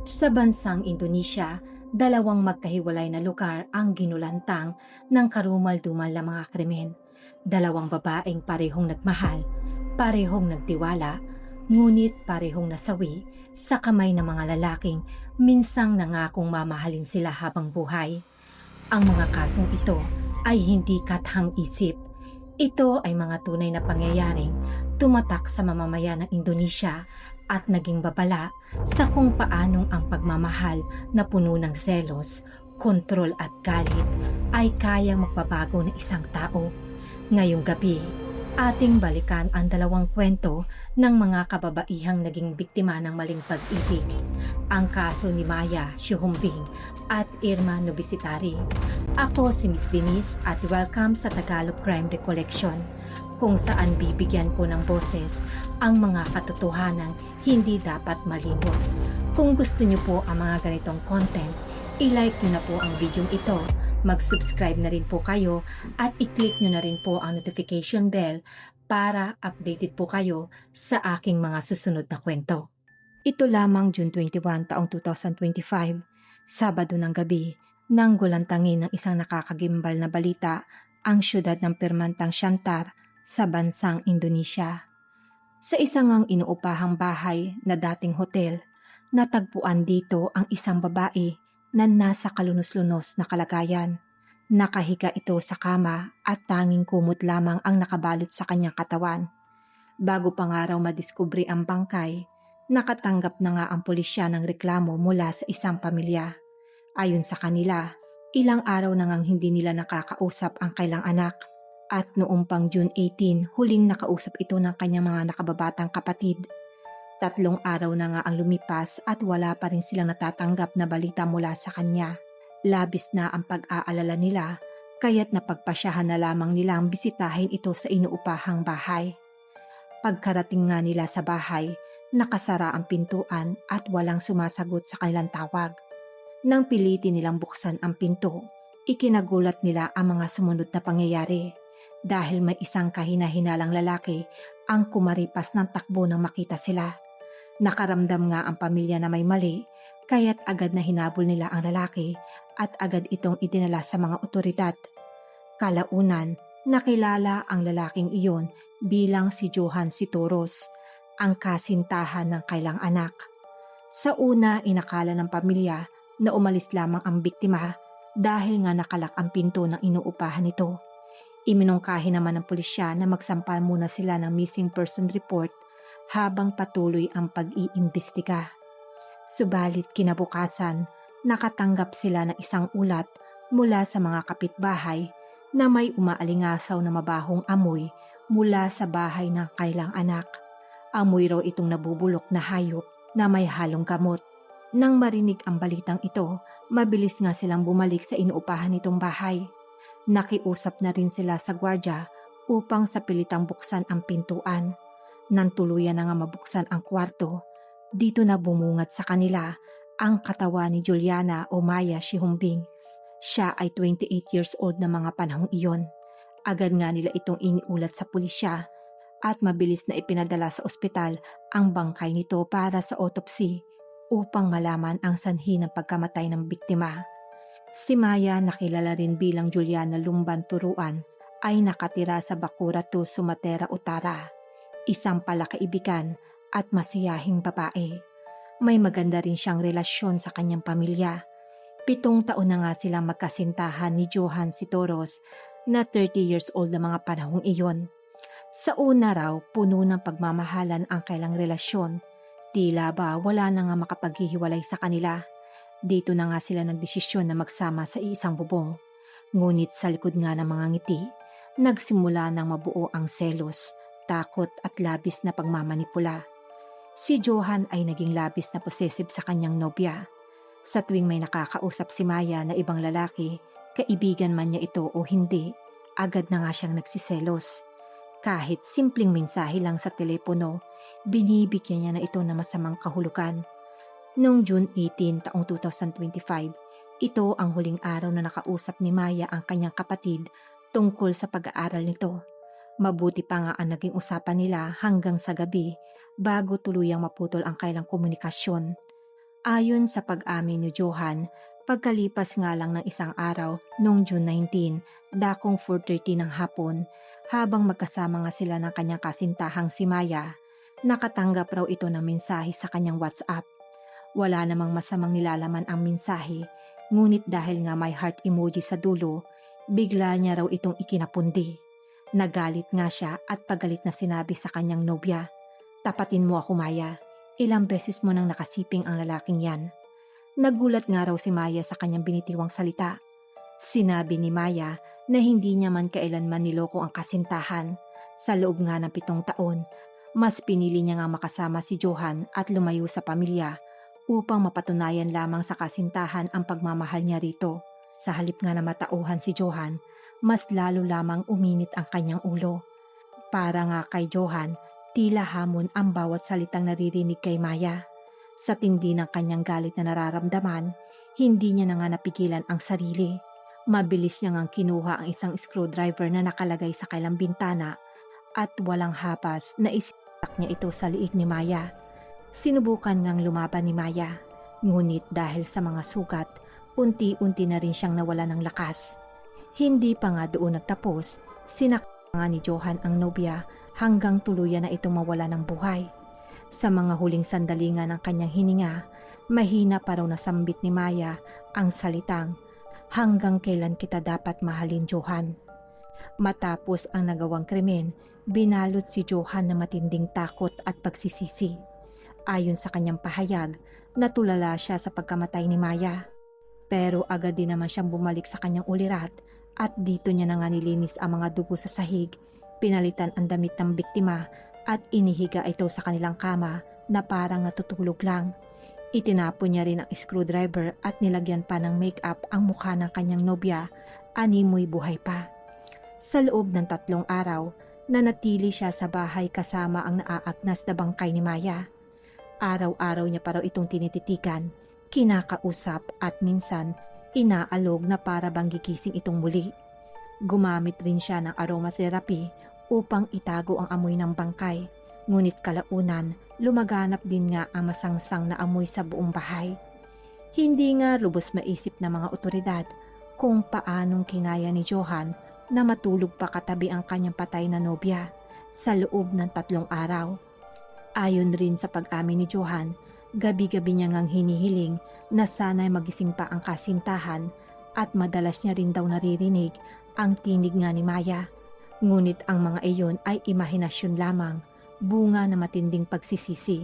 Sa bansang Indonesia, dalawang magkahiwalay na lugar ang ginulantang ng karumal-dumal na mga krimen. Dalawang babaeng parehong nagmahal, parehong nagtiwala, ngunit parehong nasawi sa kamay ng mga lalaking minsang nangakong mamahalin sila habang buhay. Ang mga kasong ito ay hindi kathang-isip. Ito ay mga tunay na pangyayaring tumatak sa mamamayan ng Indonesia at naging babala sa kung paanong ang pagmamahal na puno ng selos, kontrol at galit ay kayang magbabago ng isang tao. Ngayong gabi, ating balikan ang dalawang kwento ng mga kababaihang naging biktima ng maling pag-ibig. Ang kaso ni Maya Shuhumbing at Irma Nobisitari. Ako si Miss Denise at welcome sa Tagalog Crime Recollection, kung saan bibigyan ko ng boses ang mga katotohanang hindi dapat malimot. Kung gusto niyo po ang mga ganitong content, i-like niyo na po ang video ito, mag-subscribe na rin po kayo at i-click niyo na rin po ang notification bell para updated po kayo sa aking mga susunod na kwento. Ito lamang June 21 taong 2025, Sabado ng gabi, nang gulantangin ng isang nakakagimbal na balita ang syudad ng Permantang Siantar sa bansang Indonesia. Sa isang ang inuupahang bahay na dating hotel, natagpuan dito ang isang babae na nasa kalunos-lunos na kalagayan. Nakahiga ito sa kama at tanging kumot lamang ang nakabalot sa kanyang katawan. Bago pa nga raw madiskubre ang bangkay, nakatanggap na nga ang pulisya ng reklamo mula sa isang pamilya. Ayon sa kanila, ilang araw na ngang hindi nila nakakausap ang kailang anak. At noong pang June 18, huling nakausap ito ng kanyang mga nakababatang kapatid. 3 araw na nga ang lumipas at wala pa rin silang natatanggap na balita mula sa kanya. Labis na ang pag-aalala nila, kaya't napagpasyahan na lamang nilang bisitahin ito sa inuupahang bahay. Pagkarating nga nila sa bahay, nakasara ang pintuan at walang sumasagot sa kanilang tawag. Nang pilitin nilang buksan ang pinto, ikinagulat nila ang mga sumunod na pangyayari. Dahil may isang kahina-hinalang lalaki ang kumaripas ng takbo nang makita sila. Nakaramdam nga ang pamilya na may mali, kaya't agad na hinabol nila ang lalaki at agad itong idinala sa mga otoridad. Kalaunan, nakilala ang lalaking iyon bilang si Johan Sitoros, ang kasintahan ng kailang anak. Sa una, inakala ng pamilya na umalis lamang ang biktima dahil nga nakalak ang pinto ng inuupahan nito. Iminungkahi naman ng pulisya na magsampal muna sila ng missing person report habang patuloy ang pag-iimbestiga. Subalit kinabukasan, nakatanggap sila ng isang ulat mula sa mga kapitbahay na may umaalingasaw na mabahong amoy mula sa bahay ng kailang anak. Amoy raw itong nabubulok na hayop na may halong gamot. Nang marinig ang balitang ito, mabilis nga silang bumalik sa inuupahan nitong bahay. Nakiusap na rin sila sa gwardya upang sa pilitang buksan ang pintuan. Nang tuluyan na nga mabuksan ang kwarto, dito na bumungat sa kanila ang katawan ni Juliana o Maya Shuhumbing. Siya ay 28 years old na mga panahong iyon. Agad nga nila itong iniulat sa pulisya at mabilis na ipinadala sa ospital ang bangkay nito para sa autopsy upang malaman ang sanhi ng pagkamatay ng biktima. Si Maya, nakilala rin bilang Juliana Lumban Turuan, ay nakatira sa Bakura 2, Sumatera, Utara. Isang palakaibigan at masiyahing babae. May maganda rin siyang relasyon sa kanyang pamilya. 7 taon na nga silang magkasintahan ni Johan Sitoros na 30 years old na mga panahong iyon. Sa una raw, puno ng pagmamahalan ang kailang relasyon. Tila ba wala na nga makapaghihiwalay sa kanila. Dito na nga sila nagdesisyon na magsama sa isang bubong. Ngunit sa likod nga ng mga ngiti, nagsimula ng mabuo ang selos, takot at labis na pagmamanipula. Si Johan ay naging labis na possessive sa kanyang nobya. Sa tuwing may nakakausap si Maya na ibang lalaki, kaibigan man niya ito o hindi, agad na nga siyang nagsiselos. Kahit simpleng mensahe lang sa telepono, binibigyan niya na ito na masamang kahulugan. Noong June 18 taong 2025, ito ang huling araw na nakausap ni Maya ang kanyang kapatid tungkol sa pag-aaral nito. Mabuti pa nga ang naging usapan nila hanggang sa gabi bago tuluyang maputol ang kailang komunikasyon. Ayon sa pag-amin ni Johan, pagkalipas nga lang ng isang araw noong June 19, dakong 4:30 ng hapon, habang magkasama nga sila ng kanyang kasintahang si Maya, nakatanggap raw ito ng mensahe sa kanyang WhatsApp. Wala namang masamang nilalaman ang mensahe, ngunit dahil nga may heart emoji sa dulo, bigla niya raw itong ikinapundi. Nagalit nga siya at pagalit na sinabi sa kanyang nobya, "Tapatin mo ako, Maya. Ilang beses mo nang nakasiping ang lalaking yan." Nagulat nga raw si Maya sa kanyang binitiwang salita. Sinabi ni Maya na hindi niya man kailanman niloko ang kasintahan. Sa loob nga ng 7 taon, mas pinili niya nga makasama si Johan at lumayo sa pamilya upang mapatunayan lamang sa kasintahan ang pagmamahal niya rito. Sa halip nga na matauhan si Johan, mas lalo lamang uminit ang kanyang ulo. Para nga kay Johan, tila hamon ang bawat salitang naririnig kay Maya. Sa tindi ng kanyang galit na nararamdaman, hindi niya na nga napigilan ang sarili. Mabilis niya ngang kinuha ang isang screwdriver na nakalagay sa kailang bintana at walang hapas na isitak niya ito sa liig ni Maya. Sinubukan ngang lumaban ni Maya, ngunit dahil sa mga sugat, unti-unti na rin siyang nawala ng lakas. Hindi pa nga doon nagtapos, sinaktan nga ni Johan ang nobya hanggang tuluyan na itong mawala ng buhay. Sa mga huling sandali nga ng kanyang hininga, mahina pa raw nasambit ni Maya ang salitang, "Hanggang kailan kita dapat mahalin, Johan?" Matapos ang nagawang krimen, binalot si Johan ng matinding takot at pagsisisi. Ayon sa kanyang pahayag, natulala siya sa pagkamatay ni Maya. Pero agad din naman siyang bumalik sa kanyang ulirat at dito niya na nga nilinis ang mga dugo sa sahig, pinalitan ang damit ng biktima at inihiga ito sa kanilang kama na parang natutulog lang. Itinapon niya rin ang screwdriver at nilagyan pa ng make-up ang mukha ng kanyang nobya, animoy buhay pa. Sa loob ng 3 araw, nanatili siya sa bahay kasama ang naaagnas na bangkay ni Maya. Araw-araw niya pa raw itong tinititikan, kinakausap at minsan inaalog na para bang gigising itong muli. Gumamit rin siya ng aromatherapy upang itago ang amoy ng bangkay, ngunit kalaunan lumaganap din nga ang masangsang na amoy sa buong bahay. Hindi nga lubos maisip ng mga otoridad kung paanong kinaya ni Johan na matulog pa katabi ang kanyang patay na nobya sa loob ng 3 araw. Ayon rin sa pag-amin ni Johan, gabi-gabi niya ngang hinihiling na sana'y magising pa ang kasintahan at madalas niya rin daw naririnig ang tinig nga ni Maya. Ngunit ang mga iyon ay imahinasyon lamang, bunga na matinding pagsisisi.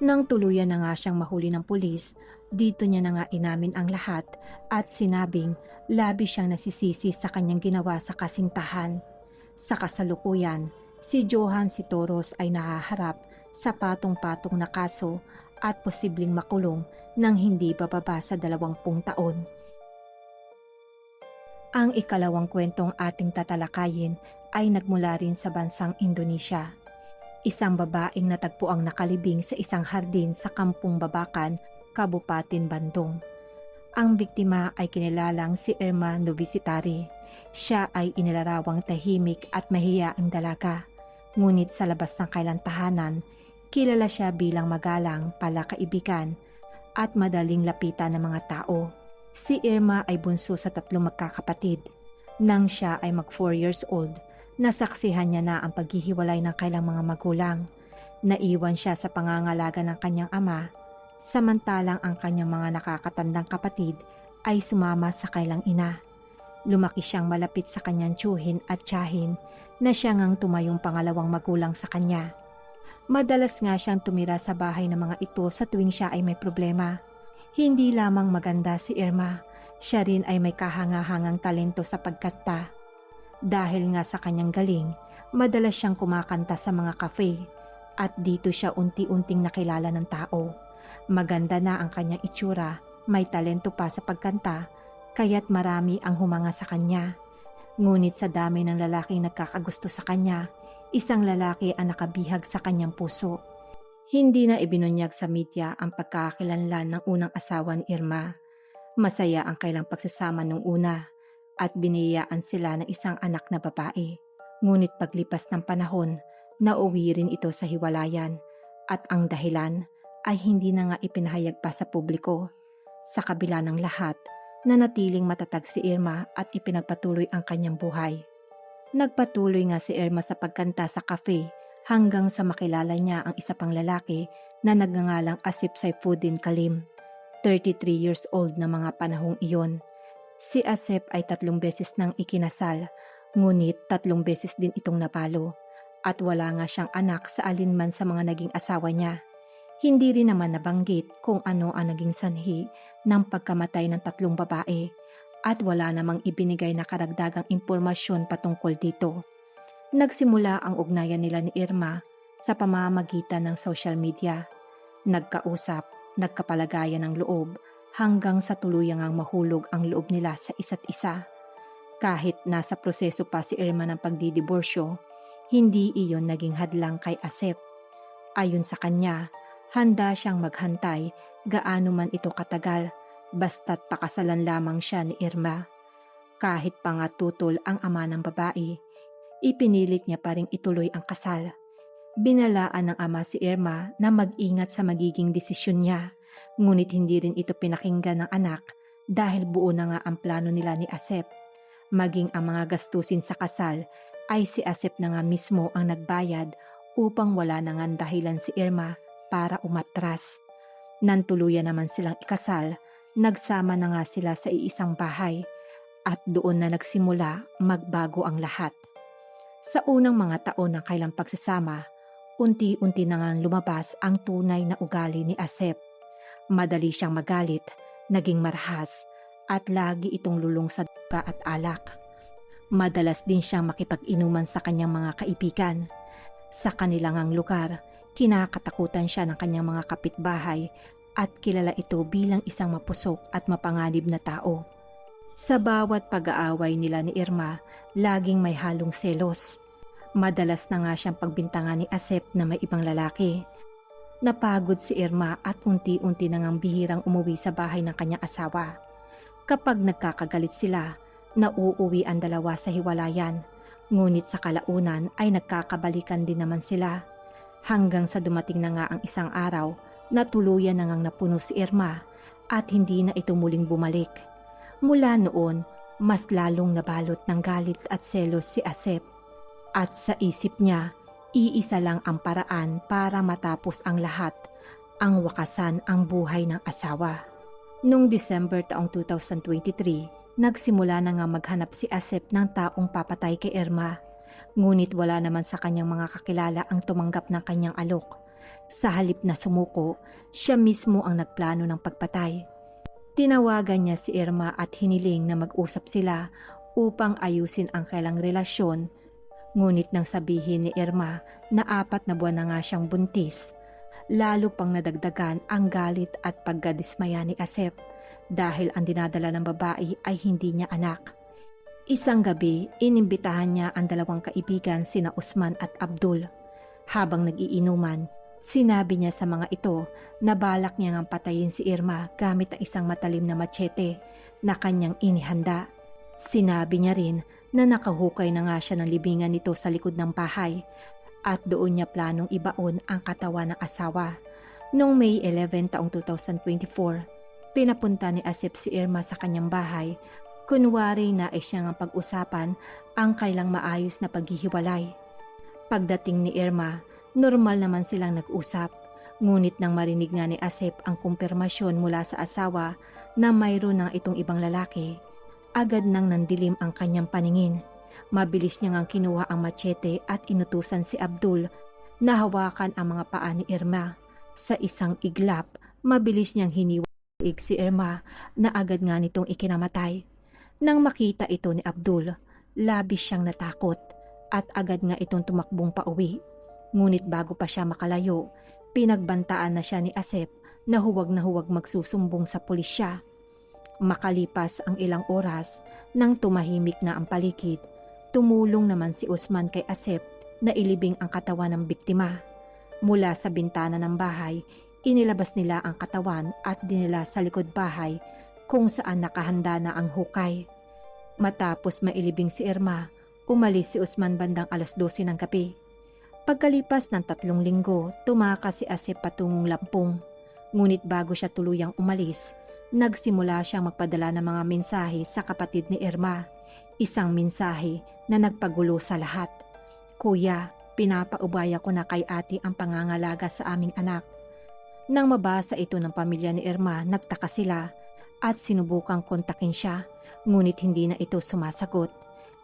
Nang tuluyan na nga siyang mahuli ng pulis, dito niya na nga inamin ang lahat at sinabing labis siyang nasisisi sa kanyang ginawa sa kasintahan. Sa kasalukuyan, si Johan Sitoros ay nahaharap sa patong-patong na kaso at posibleng makulong ng hindi bababa sa 20 taon. Ang ikalawang kwentong ating tatalakayin ay nagmula rin sa bansang Indonesia. Isang babaeng natagpo ang nakalibing sa isang hardin sa Kampung Babakan, Kabupaten Bandung. Ang biktima ay kinilalang si Irma Novisitari. Siya ay inilarawang tahimik at mahiyaing dalaga. Ngunit sa labas ng kailang tahanan, kilala siya bilang magalang, palakaibigan at madaling lapitan ng mga tao. Si Irma ay bunso sa 3 magkakapatid. Nang siya ay mag 4 years old, nasaksihan niya na ang paghihiwalay ng kailang mga magulang. Naiwan siya sa pangangalaga ng kanyang ama, samantalang ang kanyang mga nakakatandang kapatid ay sumama sa kailang ina. Lumaki siyang malapit sa kanyang tiyuhin at tiyahin na siya ngang tumayong pangalawang magulang sa kanya. Madalas nga siyang tumira sa bahay ng mga ito sa tuwing siya ay may problema. Hindi lamang maganda si Irma, siya rin ay may kahangahangang talento sa pagkanta. Dahil nga sa kanyang galing, madalas siyang kumakanta sa mga cafe at dito siya unti-unting nakilala ng tao. Maganda na ang kanyang itsura, may talento pa sa pagkanta, kaya't marami ang humanga sa kanya. Ngunit sa dami ng lalaking nagkakagusto sa kanya, isang lalaki ang nakabihag sa kanyang puso. Hindi na ibinunyag sa media ang pagkakakilanlan ng unang asawa ni Irma. Masaya ang kailang pagsasama nung una at biniyayaan sila ng isang anak na babae. Ngunit paglipas ng panahon, nauwi rin ito sa hiwalayan at ang dahilan ay hindi na nga ipinahayag pa sa publiko. Sa kabila ng lahat, nanatiling matatag si Irma at ipinagpatuloy ang kanyang buhay. Nagpatuloy nga si Irma sa pagkanta sa cafe hanggang sa makilala niya ang isa pang lalaki na nagngangalang Asif Saifuddin Kalim, 33 years old na mga panahong iyon. Si Asif ay 3 beses nang ikinasal, ngunit 3 beses din itong napalo at wala nga siyang anak sa alinman sa mga naging asawa niya. Hindi rin naman nabanggit kung ano ang naging sanhi ng pagkamatay ng 3 babae at wala namang ibinigay na karagdagang impormasyon patungkol dito. Nagsimula ang ugnayan nila ni Irma sa pamamagitan ng social media. Nagkausap, nagkapalagayan ng loob hanggang sa tuluyang mahulog ang loob nila sa isa't isa. Kahit nasa proseso pa si Irma ng pagdidiborsyo, hindi iyon naging hadlang kay Asif. Ayon sa kanya, handa siyang maghantay gaano man ito katagal basta't pakasalan lamang siya ni Irma. Kahit pa nga tutol ang ama ng babae, ipinilit niya pa ring ituloy ang kasal. Binalaan ng ama si Irma na mag-ingat sa magiging desisyon niya, ngunit hindi rin ito pinakinggan ng anak dahil buo na nga ang plano nila ni Asif. Maging ang mga gastusin sa kasal ay si Asif na nga mismo ang nagbayad upang wala na nga dahilan si Irma para umatras. Nantuluyan naman silang ikasal, nagsama na nga sila sa iisang bahay at doon na nagsimula magbago ang lahat. Sa unang mga taon ng kailang pagsasama, unti-unti na nga lumabas ang tunay na ugali ni Asif. Madali siyang magalit, naging marahas at lagi itong lulong sa duga at alak. Madalas din siyang makipag-inuman sa kanyang mga kaibigan. Sa kanilang lugar, kinakatakutan siya ng kanyang mga kapitbahay at kilala ito bilang isang mapusok at mapanganib na tao. Sa bawat pag-aaway nila ni Irma, laging may halong selos. Madalas na nga siyang pagbintangan ni Asif na may ibang lalaki. Napagod si Irma at unti-unti na ngang bihirang umuwi sa bahay ng kanyang asawa. Kapag nagkakagalit sila, nauuwi ang dalawa sa hiwalayan. Ngunit sa kalaunan ay nagkakabalikan din naman sila. Hanggang sa dumating na nga ang isang araw na tuluyan na ngang napuno si Irma at hindi na ito muling bumalik. Mula noon, mas lalong nabalot ng galit at selos si Asif. At sa isip niya, iisa lang ang paraan para matapos ang lahat, ang wakasan ang buhay ng asawa. Noong December taong 2023, nagsimula na nga maghanap si Asif ng taong papatay kay Irma. Ngunit wala naman sa kanyang mga kakilala ang tumanggap ng kanyang alok. Sa halip na sumuko, siya mismo ang nagplano ng pagpatay. Tinawagan niya si Irma at hiniling na mag-usap sila upang ayusin ang kailang relasyon. Ngunit nang sabihin ni Irma na 4 na buwan na nga siyang buntis, lalo pang nadagdagan ang galit at pagkadismaya ni Asif dahil ang dinadala ng babae ay hindi niya anak. Isang gabi, inimbitahan niya ang 2 kaibigan sina Usman at Abdul. Habang nag-iinuman, sinabi niya sa mga ito na balak niya ngang patayin si Irma gamit ang isang matalim na machete na kanyang inihanda. Sinabi niya rin na nakahukay na nga siya ng libingan nito sa likod ng bahay at doon niya planong ibaon ang katawan ng asawa. Noong May 11 taong 2024, pinapunta ni Asif si Irma sa kanyang bahay. Kunwari na ay siya nga pag-usapan ang kailang maayos na paghihiwalay. Pagdating ni Irma, normal naman silang nag-usap. Ngunit nang marinig nga ni Asif ang kumpirmasyon mula sa asawa na mayroon ng itong ibang lalaki, agad nang nandilim ang kanyang paningin. Mabilis niya ngang kinuha ang machete at inutusan si Abdul na hawakan ang mga paa ni Irma. Sa isang iglap, mabilis niyang hiniwalaig si Irma na agad nga nitong ikinamatay. Nang makita ito ni Abdul, labis siyang natakot at agad nga itong tumakbong pauwi. Ngunit bago pa siya makalayo, pinagbantaan na siya ni Asif na huwag magsusumbong sa pulisya. Makalipas ang ilang oras, nang tumahimik na ang paligid, tumulong naman si Usman kay Asif na ilibing ang katawan ng biktima. Mula sa bintana ng bahay, inilabas nila ang katawan at dinala sa likod bahay kung saan nakahanda na ang hukay. Matapos mailibing si Irma, umalis si Usman bandang 12:00 ng gabi. Pagkalipas ng 3 linggo, tumakas si Asif patungong Lampung. Ngunit bago siya tuluyang umalis, nagsimula siyang magpadala ng mga mensahe sa kapatid ni Irma. Isang mensahe na nagpagulo sa lahat. "Kuya, pinapaubaya ko na kay ate ang pangangalaga sa aming anak." Nang mabasa ito ng pamilya ni Irma, nagtaka sila at sinubukang kontakin siya, ngunit hindi na ito sumasagot.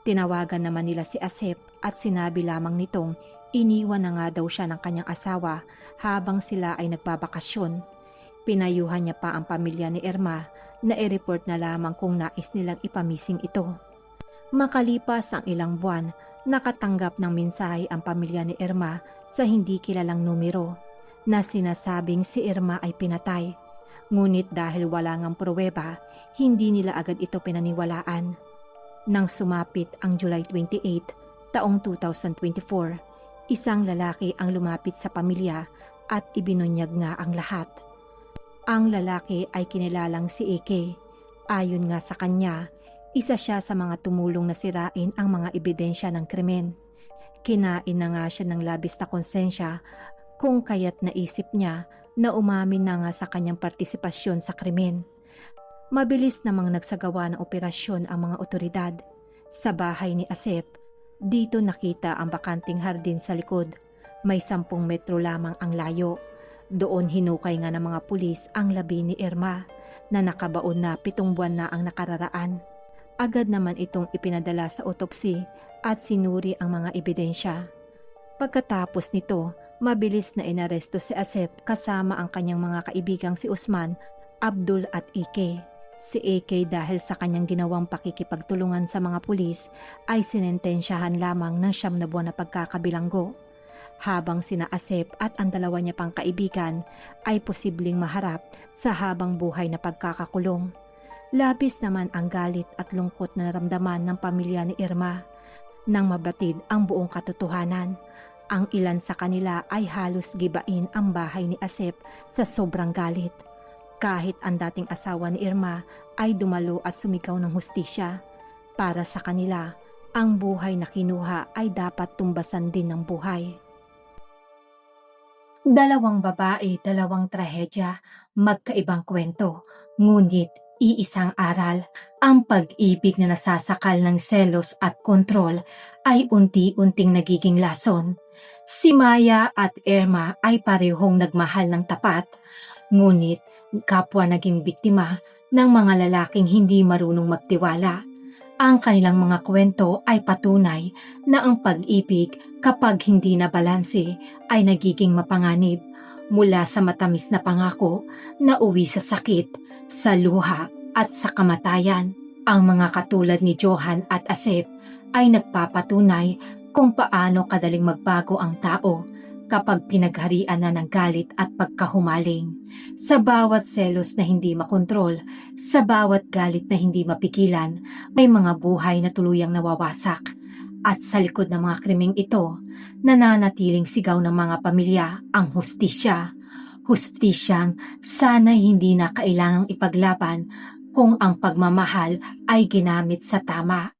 Tinawagan naman nila si Asep at sinabi lamang nitong iniwan na nga daw siya ng kanyang asawa habang sila ay nagbabakasyon. Pinayuhan niya pa ang pamilya ni Irma na i-report na lamang kung nais nilang ipamising ito. Makalipas ang ilang buwan, nakatanggap ng mensahe ang pamilya ni Irma sa hindi kilalang numero na sinasabing si Irma ay pinatay. Ngunit dahil wala ngang pruweba, hindi nila agad ito pinaniwalaan. Nang sumapit ang July 28, taong 2024, isang lalaki ang lumapit sa pamilya at ibinunyag nga ang lahat. Ang lalaki ay kinilalang si Ike. Ayon nga sa kanya, isa siya sa mga tumulong na sirain ang mga ebidensya ng krimen. Kinain na nga siya ng labis na konsensya kung kaya't naisip niya na umamin na nga sa kanyang partisipasyon sa krimen. Mabilis namang nagsagawa ng operasyon ang mga otoridad. Sa bahay ni Asep, dito nakita ang bakanting hardin sa likod. May 10 metro lamang ang layo. Doon hinukay nga ng mga pulis ang labi ni Irma na nakabaon na 7 buwan na ang nakararaan. Agad naman itong ipinadala sa autopsy at sinuri ang mga ebidensya. Pagkatapos nito, mabilis na inaresto si Asep kasama ang kanyang mga kaibigang si Usman, Abdul at Ike. Si Ike dahil sa kanyang ginawang pakikipagtulungan sa mga pulis ay sinentensyahan lamang ng 9 na buwan na pagkakabilanggo. Habang sina Asep at ang dalawa niya pang kaibigan ay posibleng maharap sa habang buhay na pagkakakulong. Labis naman ang galit at lungkot na naramdaman ng pamilya ni Irma. Nang mabatid ang buong katotohanan, ang ilan sa kanila ay halos gibain ang bahay ni Asep sa sobrang galit. Kahit ang dating asawa ni Irma ay dumalo at sumigaw ng hustisya. Para sa kanila, ang buhay na kinuha ay dapat tumbasan din ng buhay. 2 babae, 2 trahedya, magkaibang kwento, ngunit iisang aral. Ang pag-ibig na nasasakal ng selos at kontrol ay unti-unting nagiging lason. Si Maya at Irma ay parehong nagmahal ng tapat, ngunit kapwa naging biktima ng mga lalaking hindi marunong magtiwala. Ang kanilang mga kwento ay patunay na ang pag-ibig kapag hindi na balanse ay nagiging mapanganib, mula sa matamis na pangako na uwi sa sakit, sa luha at sa kamatayan. Ang mga katulad ni Johan at Asep ay nagpapatunay kung paano kadaling magbago ang tao kapag pinagharian na ng galit at pagkahumaling. Sa bawat selos na hindi makontrol, sa bawat galit na hindi mapigilan, may mga buhay na tuluyang nawawasak. At sa likod ng mga krimeng ito, nananatiling sigaw ng mga pamilya ang hustisya. Hustisyang sana'y hindi na kailangang ipaglaban kung ang pagmamahal ay ginamit sa tama.